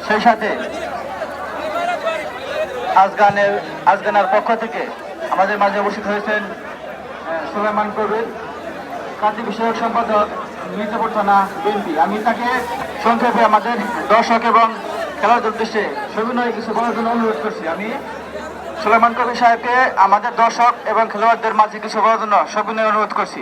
সেই সাথে আজগানার পক্ষ থেকে আমাদের মাঝে উপস্থিত হয়েছেন সুলাইমান কবির, কাজী বিষয়ক সম্পাদক, মির্জাপুর থানা বিএনপি। আমি তাকে সংক্ষেপে আমাদের দর্শক এবং খেলার উদ্দেশ্যে সবিনয় কিছু বলার জন্য অনুরোধ করছি। আমি সুলাইমান কবির সাহেবকে আমাদের দর্শক এবং খেলোয়াড়দের মাঝে কিছু বলার জন্য সবিনয় অনুরোধ করছি।